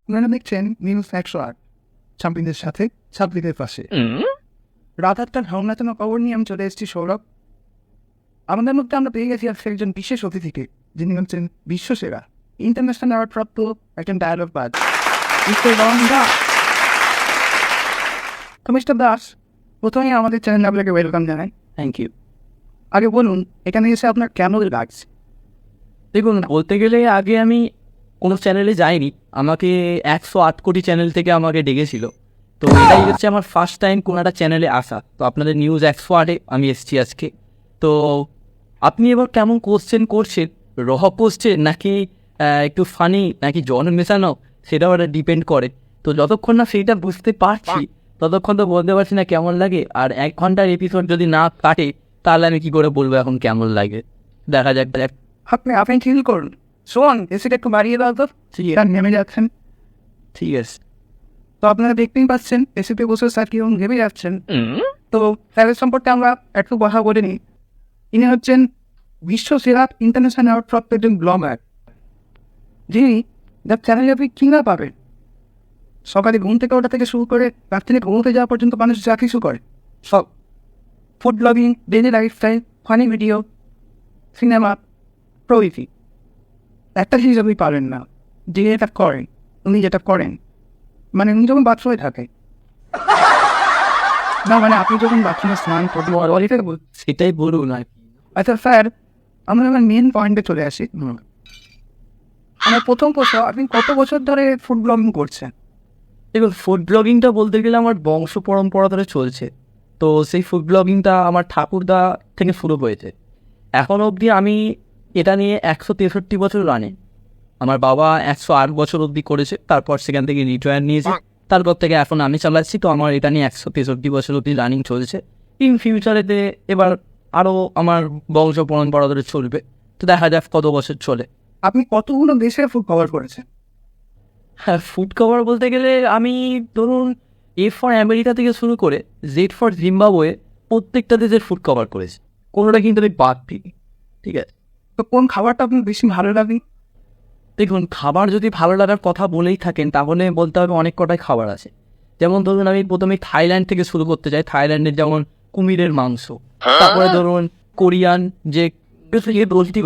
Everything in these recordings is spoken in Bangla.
আপনারা দেখছেন নিউজ 108 ছাব্বিদের সাথে ছাব্বিদের পাশে। রাত 8টার ভাবনাচনা খবর নিয়ে আমি চলে এসেছি সৌরভ। আমাদের মধ্যে আমরা পেয়ে গেছি আজকে একজন বিশেষ অতিথিকে, যিনি হচ্ছেন বিশ্বসেরা ইন্টারন্যাশনাল অ্যাওয়ার্ড প্রাপ্ত একজন ডায়ালগ বাজ, মিস্টার রন দাস। তো মিস্টার দাস, প্রথমেই আমাদের চ্যানেলে আপনাকে ওয়েলকাম জানাই। Thank you. আগে বলুন, এখানে এসে আপনার কেমন লাগছে? দেখুন, বলতে গেলে আগে আমি কোনো চ্যানেলে যাইনি, আমাকে 108 কোটি চ্যানেল থেকে আমাকে ডেকেছিল। তো এটাই হচ্ছে আমার ফার্স্ট টাইম কোনো একটা চ্যানেলে আসা। তো আপনাদের নিউজ 108-এ আমি এসেছি আজকে। তো আপনি এবার কেমন কোশ্চেন করছেন, রহ কোশ্চেন নাকি একটু ফানি নাকি জন মেশানো, সেটাও একটা ডিপেন্ড করে। তো যতক্ষণ না সেইটা বুঝতে পারছি ততক্ষণ তো বলতে পারছি না কেমন লাগে। আর 1 ঘন্টার এপিসোড যদি না কাটে তাহলে আমি কী করে বলবো এখন কেমন লাগে। দেখা যাক। আপনি ফিল করুন। শোন, এসিটা একটু বাড়িয়ে দাও তো, আর নেমে যাচ্ছেন। ঠিক আছে। তো আপনারা দেখতেই পাচ্ছেন এসিতে বসে স্যার কিরকম ভেবে যাচ্ছেন। তো স্যারের সম্পর্কে আমরা একটু কথা বলে নিই। ইনি হচ্ছেন বিশ্বসেরা ইন্টারন্যাশনাল অ্যাওয়ার্ড প্রাপ্ত একজন ব্লগার, যিনি যার চ্যানেলে আপনি কিনা পাবেন। সকালে ঘুম থেকে ওঠা থেকে শুরু করে রাত্রে ঘুমোতে যাওয়া পর্যন্ত মানুষ যা কিছু করে সব, food blogging, daily lifestyle, funny video, cinema প্রভৃতি। একটা জিনিস আপনি পারেন না, যে এটা করেন, উনি যেটা করেন, মানে উনি যখন বাথরুমে থাকে না, মানে আপনি যখন বাথরুমে স্নান করবেন, সেটাই বলুন আর কি। আচ্ছা স্যার, আমরা আমার মেন পয়েন্টে চলে আসি। আমার প্রথম প্রশ্ন, আপনি কত বছর ধরে ফুড ব্লগিং করছেন? দেখুন, ফুড ব্লগিংটা বলতে গেলে আমার বংশ পরম্পরা ধরে চলছে। তো সেই ফুড ব্লগিংটা আমার ঠাকুরদা থেকে শুরু হয়েছে। এখন অবধি আমি এটা নিয়ে 163 বছর রানে। আমার বাবা 108 বছর অবধি করেছে, তারপর সেখান থেকে রিটায়ার নিয়েছে, তারপর থেকে এখন আমি চালাচ্ছি। তো আমার এটা নিয়ে 163 বছর অবধি রানিং চলছে। ইন ফিউচারেতে এবার আরও আমার বংশ পরম্পরা ধরে চলবে। তো দেখা যাক কত বছর চলে। আপনি কতগুলো দেশে ফুড কভার করেছেন? হ্যাঁ, ফুড কভার বলতে গেলে আমি ধরুন A ফর আমেরিকা থেকে শুরু করে Z ফর জিম্বাবুয়ে প্রত্যেকটা দেশের ফুড কভার করেছি, কোনোটা কিন্তু আমি বাদ দিই। ঠিক আছে। তো কোন খাবারটা আপনার বেশি ভালো লাগে? দেখুন, খাবার যদি ভালো লাগার কথা বলেই থাকেন তাহলে বলতে হবে অনেক কটাই খাবার আছে। যেমন ধরুন আমি প্রথমে থাইল্যান্ড থেকে শুরু করতে চাই। থাইল্যান্ডের যেমন কুমিরের মাংস, তারপরে ধরুন কোরিয়ান যে রোলটি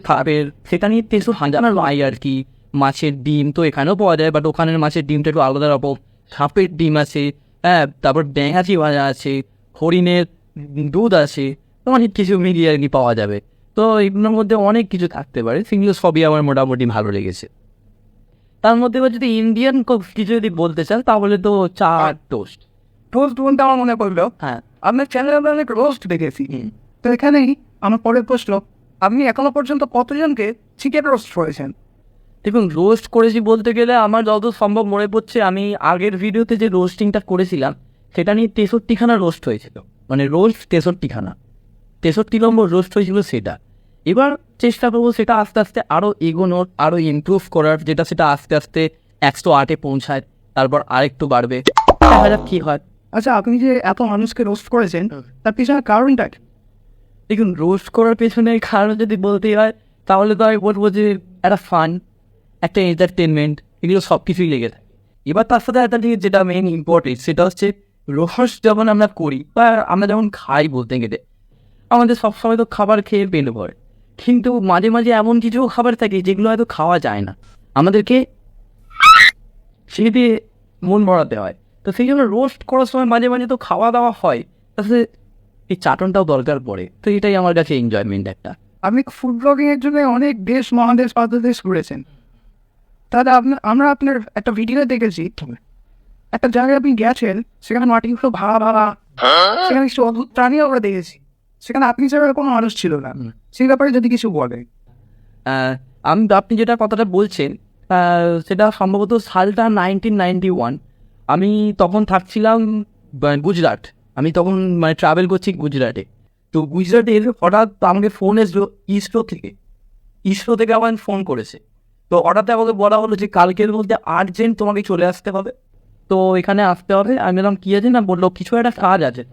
খাবের, সেটা নিয়ে 300,000 লাই আর কি। মাছের ডিম তো এখানেও পাওয়া যায়, বাট ওখানের মাছের ডিমটা একটু আলাদা রকম। সাপের ডিম আছে, হ্যাঁ, তারপর ড্যাঙাচি ভাজা আছে, হরিণের দুধ আছে, অনেক কিছু মিলিয়ে আর কি পাওয়া যাবে। তো এগুলোর মধ্যে অনেক কিছু থাকতে পারে, সেগুলো সবই আমার মোটামুটি ভালো লেগেছে। তার মধ্যে এবার যদি ইন্ডিয়ান কিছু যদি বলতে চান তাহলে তো চা টোস্ট। রোস্ট বলতে আমার মনে পড়লো, হ্যাঁ, আপনার চ্যানেলে আমরা অনেক রোস্ট দেখেছি। তো এখানেই আমার পরের প্রশ্ন, আপনি এখনো পর্যন্ত কতজনকে চিকেন রোস্ট করেছেন? দেখুন, রোস্ট করেছি বলতে গেলে আমার যত সম্ভব মনে পড়ছে, আমি আগের ভিডিওতে যে রোস্টিংটা করেছিলাম সেটা নিয়ে 63খানা রোস্ট হয়েছিল। মানে রোস্ট 63খানা, 63 নম্বর রোস্ট হয়েছিল সেটা। এবার চেষ্টা করবো সেটা আস্তে আস্তে আরও এগোনোর, আরও ইমপ্রুভ করার, যেটা সেটা আস্তে আস্তে 108-এ পৌঁছায়, তারপর আরেকটু বাড়বে। দেখা যাক কী হয়। আচ্ছা, আপনি যে এত মানুষকে রোস্ট করেছেন তার পিছনে কারণটা কি? দেখুন, রোস্ট করার পেছনে কারণ যদি বলতেই হয় তাহলে তো আমি বলবো যে একটা ফান, একটা এন্টারটেনমেন্ট, এগুলো সব কিছুই লেগে থাকে। এবার তার সাথে একটা জিনিস যেটা মেইন ইম্পর্টেন্ট, সেটা হচ্ছে রোস্ট যখন আমরা করি বা আমরা যখন খাই, বলতে গেলে আমাদের সবসময় তো খাবার খেয়ে পেট ভরে, কিন্তু মাঝে মাঝে এমন কিছু খাবার থাকে যেগুলো হয়তো খাওয়া যায় না, আমাদেরকে সেই দিয়ে মন ভরাতে হয়। তো সেই জন্য রোস্ট করার সময় মাঝে মাঝে তো খাওয়া দাওয়া হয়, তাতে এই চাটনটাও দরকার পড়ে। তো এটাই আমার কাছে এনজয়মেন্ট একটা। আপনি ফুড ব্লগিং এর জন্য অনেক দেশ, মহাদেশ, পাদদেশ ঘুরেছেন। তাহলে আমরা আপনার একটা ভিডিও দেখেছি, একটা জায়গায় আপনি গেছেন, সেখানে মাটিগুলো ভাড়া ভাড়া, সেখানে কিছু অদ্ভুত প্রাণী আমরা দেখেছি, সেখানে আপনি ছাড়া কোনো মানুষ ছিল না। সেই ব্যাপারে যদি কিছু বলেন। আপনি যেটা কথাটা বলছেন সেটা সম্ভবত সালটা 1991। আমি তখন থাকছিলাম গুজরাট। আমি তখন মানে ট্রাভেল করছি গুজরাটে। তো গুজরাটে হঠাৎ আমাকে ফোন এসলো ইসরো থেকে আমার ফোন করেছে। তো হঠাৎ আমাকে বলা হলো যে কালকের মধ্যে আর্জেন্ট তোমাকে চলে আসতে হবে, তো এখানে আসতে হবে। আমি বললাম কী আছে? না, বললো কিছু একটা কাজ আছে।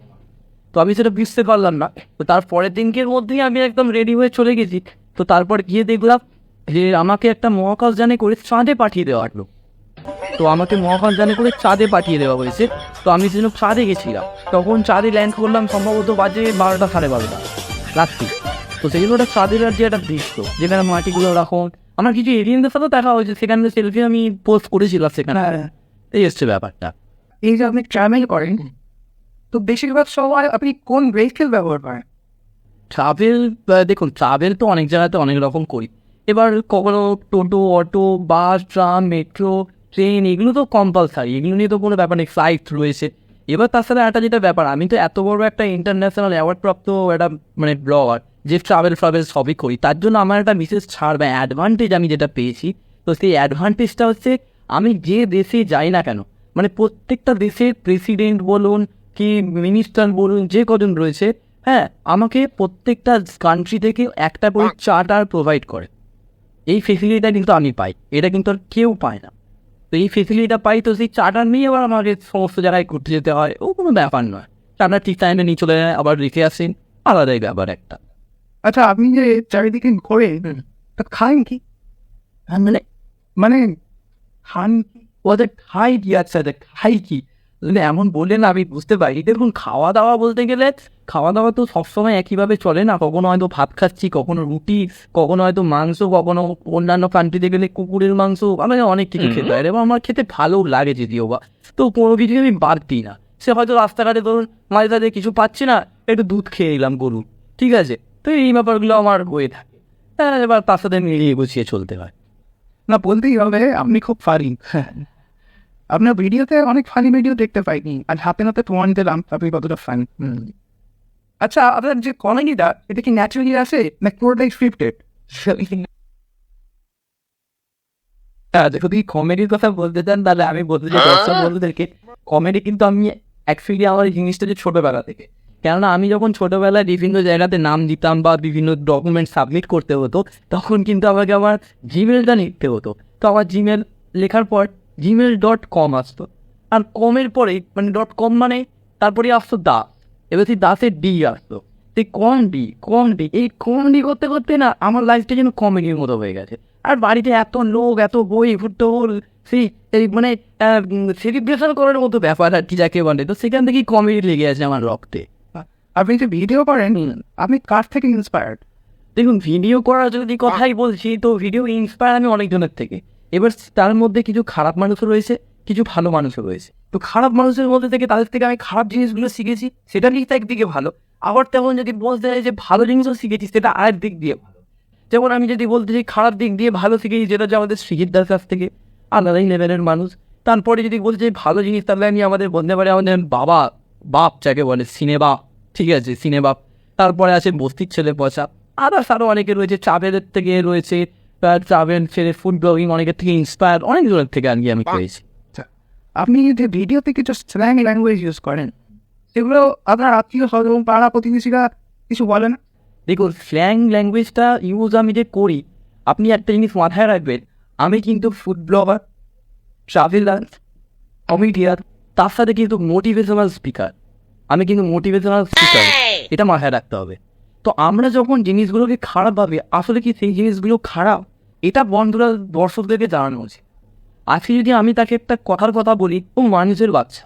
তো আমি সেটা বুঝতে পারলাম না। তো তার পরের দিনকের মধ্যেই আমি একদম রেডি হয়ে চলে গেছি। তো তারপর গিয়ে দেখলাম যে আমাকে একটা মহাকাশযানে করে চাঁদে পাঠিয়ে দেওয়া হলো। তো আমাকে মহাকাশযানে করে চাঁদে পাঠিয়ে দেওয়া হয়েছে। তো আমি সেজন্য চাঁদে গেছিলাম, তখন চাঁদে ল্যান্ড করলাম সম্ভবত বাজে 12টা 12:30 রাত্রি। তো সেই জন্য ওটা চাঁদের আর যে একটা দৃশ্য যেখানে মাটিগুলো রাখুন, আমার কিছু এলিয়েনদের সাথেও দেখা হয়েছে, সেখানে সেলফি আমি পোস্ট করেছিলাম সেখানে। এই হচ্ছে ব্যাপারটা। এই যে আপনি ট্রাভেল করেন, তো বেশিরভাগ সময় আপনি কোন ভেহিকেল ব্যবহার করেন? ট্রাভেল, দেখুন ট্রাভেল তো অনেক জায়গাতে অনেক রকম করি। এবার কখনো টোটো, অটো, বাস, ট্রাম, মেট্রো, ট্রেন, এগুলো তো কম্পালসারি, এগুলো নিয়ে তো কোনো ব্যাপার নেই, ফ্লাইট রয়েছে। এবার তার সাথে একটা যেটা ব্যাপার, আমি তো এত বড় একটা ইন্টারন্যাশনাল অ্যাওয়ার্ডপ্রাপ্ত একটা মানে ব্লগার যে ট্রাভেল সবই করি, তার জন্য আমার একটা বিশেষ ছাড় বা অ্যাডভান্টেজ আমি যেটা পেয়েছি, তো সেই অ্যাডভান্টেজটা হচ্ছে আমি যে দেশে যাই না কেন, মানে প্রত্যেকটা দেশের প্রেসিডেন্ট বলুন কি মিনিস্টার বলুন, যে কজন রয়েছে, হ্যাঁ, আমাকে প্রত্যেকটা কান্ট্রি থেকে একটা করে চার্টার প্রোভাইড করে। এই ফেসিলিটিটা কিন্তু আমি পাই, এটা কিন্তু আর কেউ পায় না। তো এই ফেসিলিটিটা পাই, তো সেই চার্টার নিয়ে আবার আমাকে সমস্ত জায়গায় ঘুরতে যেতে হয়, ও কোনো ব্যাপার নয়। চার্টার ঠিক টাইমে নিয়ে চলে যায়, আবার রেখে আসেন, আলাদাই ব্যাপার একটা। আচ্ছা, আপনি যে চারিদিকে ঘোরেন, তা খান কি? মানে মানে খান কি? ওদের খাই কি, আচ্ছা খাই কি, যদি এমন বললেন আমি বুঝতে পারি। দেখুন, খাওয়া দাওয়া বলতে গেলে খাওয়া দাওয়া তো সবসময় একইভাবে চলে না, কখনো হয়তো ভাত খাচ্ছি, কখনো রুটি, কখনো হয়তো মাংস, কখনো অন্যান্য কান্ট্রিতে গেলে কুকুরের মাংস, আমাকে অনেক কিছু খেতে হয় এবং আমার খেতে ভালো লাগে যদিও বা। তো কোনো কিছু আমি বাদ দিই না। সে হয়তো রাস্তাঘাটে ধরুন মাঝে সাথে কিছু পাচ্ছি না, একটু দুধ খেয়ে নিলাম গরু, ঠিক আছে, তো এই ব্যাপারগুলো আমার হয়ে থাকে। হ্যাঁ, এবার তার সাথে মিলিয়ে গুছিয়ে চলতে হয়। না, বলতেই হবে আপনি খুব ফানি। আপনার ভিডিওতে অনেক ফানি ভিডিও দেখতে পাইনি, আর হাতে হাতে প্রমাণ দিলাম আপনি কতটা ফানি। আচ্ছা, আপনার যে কমেডিটা, এটা কি ন্যাচারালি আছে না পুরোটাই স্ক্রিপ্টেড? হ্যাঁ, যদি কমেডির কথা বলতে চান তাহলে আমি বলতে চাই দর্শক বন্ধুদেরকে, কমেডি কিন্তু আমি অ্যাকচুয়ালি আমার এই জিনিসটা যে ছোটোবেলা থেকে, কেননা আমি যখন ছোটোবেলায় বিভিন্ন জায়গাতে নাম দিতাম বা বিভিন্ন ডকুমেন্ট সাবমিট করতে হতো, তখন কিন্তু আমাকে আমার জিমেলটা লিখতে হতো। তো আমার জিমেল লেখার পর gmail.com আসতো, আর কমের পরে মানে .com মানে তারপরে আসতো দাস, এবার সেই দাসের ডি আসতো, সেই কমেডি এই কমেডি করতে করতে না আমার লাইফটা যেন কমেডির মতো হয়ে গেছে। আর বাড়িতে এত লোক, এত বই, ফুটবল, সেই মানে সেলিব্রেশন করার মতো ব্যাপার আর কি যাকে বলে, তো সেখান থেকেই কমেডি লেগে আছে আমার রক্তে। আপনি যে ভিডিও করেন, আপনি কার থেকে ইন্সপায়ার্ড? দেখুন, ভিডিও করার যদি কথাই বলছি, তো ভিডিও ইন্সপায়ার আমি অনেকজনের থেকে। এবার তার মধ্যে কিছু খারাপ মানুষও রয়েছে, কিছু ভালো মানুষও রয়েছে। তো খারাপ মানুষের মধ্যে থেকে তাদের থেকে আমি খারাপ জিনিসগুলো শিখেছি, সেটা নিয়ে একদিকে ভালো। আবার তেমন যদি বলতে হয় যে ভালো জিনিসও শিখেছি, সেটা আরেক দিক দিয়ে ভালো। যেমন আমি যদি বলতে চাই খারাপ দিক দিয়ে ভালো শিখেছি, যেটা যে আমাদের সৃজিতদার কাছ থেকে, আলাদাই লেভেলের মানুষ। তারপরে যদি বলতে চাই ভালো জিনিস, তাহলে আমি আমাদের বলতে পারি আমাদের বাপ যাকে বলে সিনেমা, ঠিক আছে, সিনেমা। তারপরে আছে বস্তির ছেলে পচা, আদার্স আরও অনেকে রয়েছে, ট্রাভেলের থেকে রয়েছে, ট্রাভেল ছেড়ে ফুড ব্লগিং, অনেকের থেকে ইন্সপায়ার, অনেক জনের থেকে আর কি আমি পেয়েছি। আপনি যে ভিডিওতে কিছু স্ল্যাং ল্যাঙ্গুয়েজ ইউজ করেন, সেগুলো আপনার আত্মীয় স্বজন, পাড়া প্রতিবেশীরা কিছু বলে না? দেখুন, স্ল্যাং ল্যাঙ্গুয়েজটা ইউজ আমি যে করি, আপনি একটা জিনিস মাথায় রাখবেন, আমি কিন্তু ফুড ব্লগার, ট্রাভেলার, কমেডিয়ান, তার সাথে কিন্তু মোটিভেশনাল স্পিকার। আমি কিন্তু মোটিভেশনাল স্পিকার, এটা মাথায় রাখতে হবে। তো আমরা যখন জিনিসগুলোকে খারাপ ভাবে, আসলে কি সেই জিনিসগুলো খারাপ, এটা বন্ধুরা দর্শকদেরকে জানানো উচিত। আজকে যদি আমি তাকে একটা কথার কথা বলি, ও মানুষের বাচ্চা,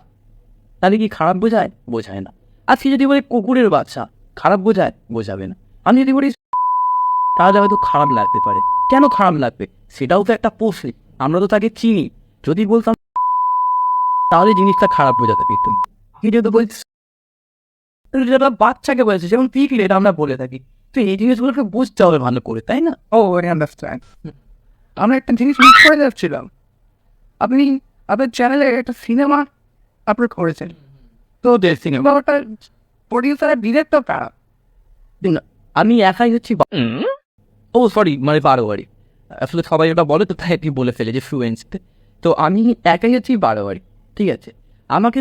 তাহলে কি খারাপ বোঝায়? বোঝায় না। আজকে যদি বলি কুকুরের বাচ্চা, খারাপ বোঝায়? বোঝাবে না। আমি যদি বলি, তাহলে হয়তো খারাপ লাগতে পারে। কেন খারাপ লাগবে? সেটাও তো একটা প্রশ্ন। আমরা তো তাকে চিনি। যদি বলতাম তাহলে জিনিসটা খারাপ বোঝাতে পারতাম। যেহেতু বলছি যেটা বাচ্চাকে বলেছে, যেমন পিকলেট আমরা বলে থাকি, তো এই জিনিসগুলোকে বুঝতে হবে ভালো করে, তাই না? ও, আন্ডারস্ট্যান্ড। আমরা একটা জিনিস মিস করে যাচ্ছিলাম। আপনি আপনার চ্যানেলে একটা সিনেমা আপলোড করেছেন, তো সিনেমাটা প্রডিউসার আর ডিরেক্টর কারা? আমি একাই হচ্ছি ও সরি, মানে বারোয়ারি। আসলে সবাই ওটা বলে, তো তাই আপনি বলে ফেলে যে ফ্লুয়েন্সিতে। তো আমি একাই হচ্ছি বারোয়ারি, ঠিক আছে। আমাকে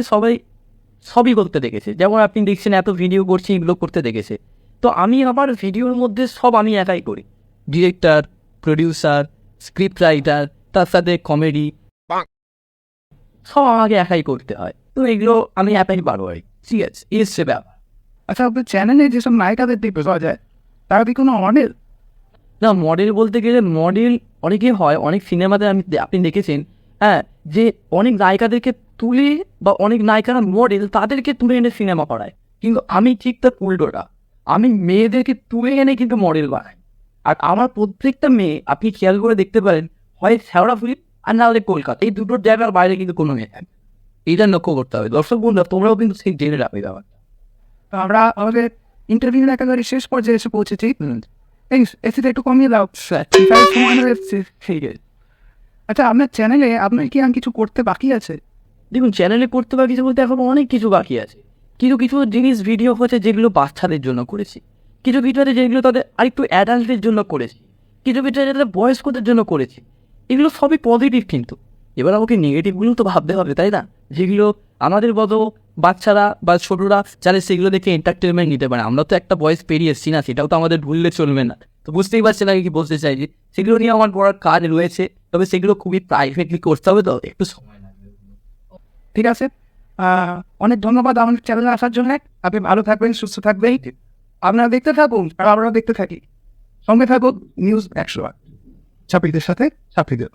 সবই করতে দেখেছে, যেমন আপনি দেখছেন এত ভিডিও করছি, এগুলো করতে দেখেছে। তো আমি আমার ভিডিওর মধ্যে সব আমি একাই করি, ডিরেক্টর, প্রডিউসার, স্ক্রিপ্ট রাইটার, তার সাথে কমেডি, সব আমাকে একাই করতে হয়। তো এগুলো আমি একাই বারোয়ারি, ঠিক আছে, এসছে ব্যাপার। আচ্ছা, আপনার চ্যানেলে যেসব নায়িকাদের দেখতে পাওয়া যায়, তারা কি কোনো মডেল? না, মডেল বলতে গেলে মডেল অনেকে হয়, অনেক সিনেমাতে আপনি দেখেছেন, হ্যাঁ, যে অনেক নায়িকাদেরকে তুলে বা অনেক নায়িকারা মডেল তাদেরকে তুলে এনে সিনেমা করায়, কিন্তু আমি ঠিক তার উল্টোটা, আমি মেয়েদেরকে তুলে এনে কিন্তু মডেল বানাই। আর আমার প্রত্যেকটা মেয়ে আপনি খেয়াল করে দেখতে পারেন, হয় শেওড়াফুলি আর না হলে কলকাতা, এই দুটোর জায়গার বাইরে কিন্তু কোনো মেয়ে থাকে। এইটা লক্ষ্য করতে হবে। দর্শক বন্ধুরা তোমরাও কিন্তু সেই জেনে রাখবে ব্যাপারটা। তো আমরা আমাদের ইন্টারভিউর একেবারে শেষ পর্যায়ে এসে পৌঁছেছি। এই এসিটা একটু কমিয়ে দাও, সময় হয়ে এসছে। ঠিক আছে, আচ্ছা, আপনার চ্যানেলে আপনার কি আর কিছু করতে বাকি আছে? দেখুন চ্যানেলে করতে বা কিছু বলতে এখন অনেক কিছু বাকি আছে। কিছু কিছু জিনিস ভিডিও হচ্ছে যেগুলো বাচ্চাদের জন্য করেছি, কিছু ভিডিও আছে যেগুলো তাদের আরেকটু অ্যাডাল্টদের জন্য করেছি, কিছু ভিডিও আছে তাদের বয়স্কদের জন্য করেছি। এগুলো সবই পজিটিভ, কিন্তু এবার আমাকে নেগেটিভগুলো তো ভাবতে হবে, তাই না? যেগুলো আমাদের মতো বাচ্চারা বা ছোটরা যারা সেগুলো দেখে এন্টারটেনমেন্ট নিতে পারে। আমরা তো একটা বয়স পেরিয়ে এসেছি না, সেটাও তো আমাদের ভুললে চলবে না। তো বুঝতেই পারছি না কি বলতে চাইছি। সেগুলো নিয়ে আমার পড়ার কাজ রয়েছে, তবে সেগুলো খুবই প্রাইভেটলি করতে হবে, তো একটু সময় লাগবে। ঠিক আছে, অনেক ধন্যবাদ আমাদের চ্যানেলে আসার জন্য। আপনি ভালো থাকবেন, সুস্থ থাকবেন। আপনারা দেখতে থাকুন আর আমরাও দেখতে থাকি। সঙ্গে থাকুন নিউজ 108, ছাত্রীদের সাথে ছাত্রীদের।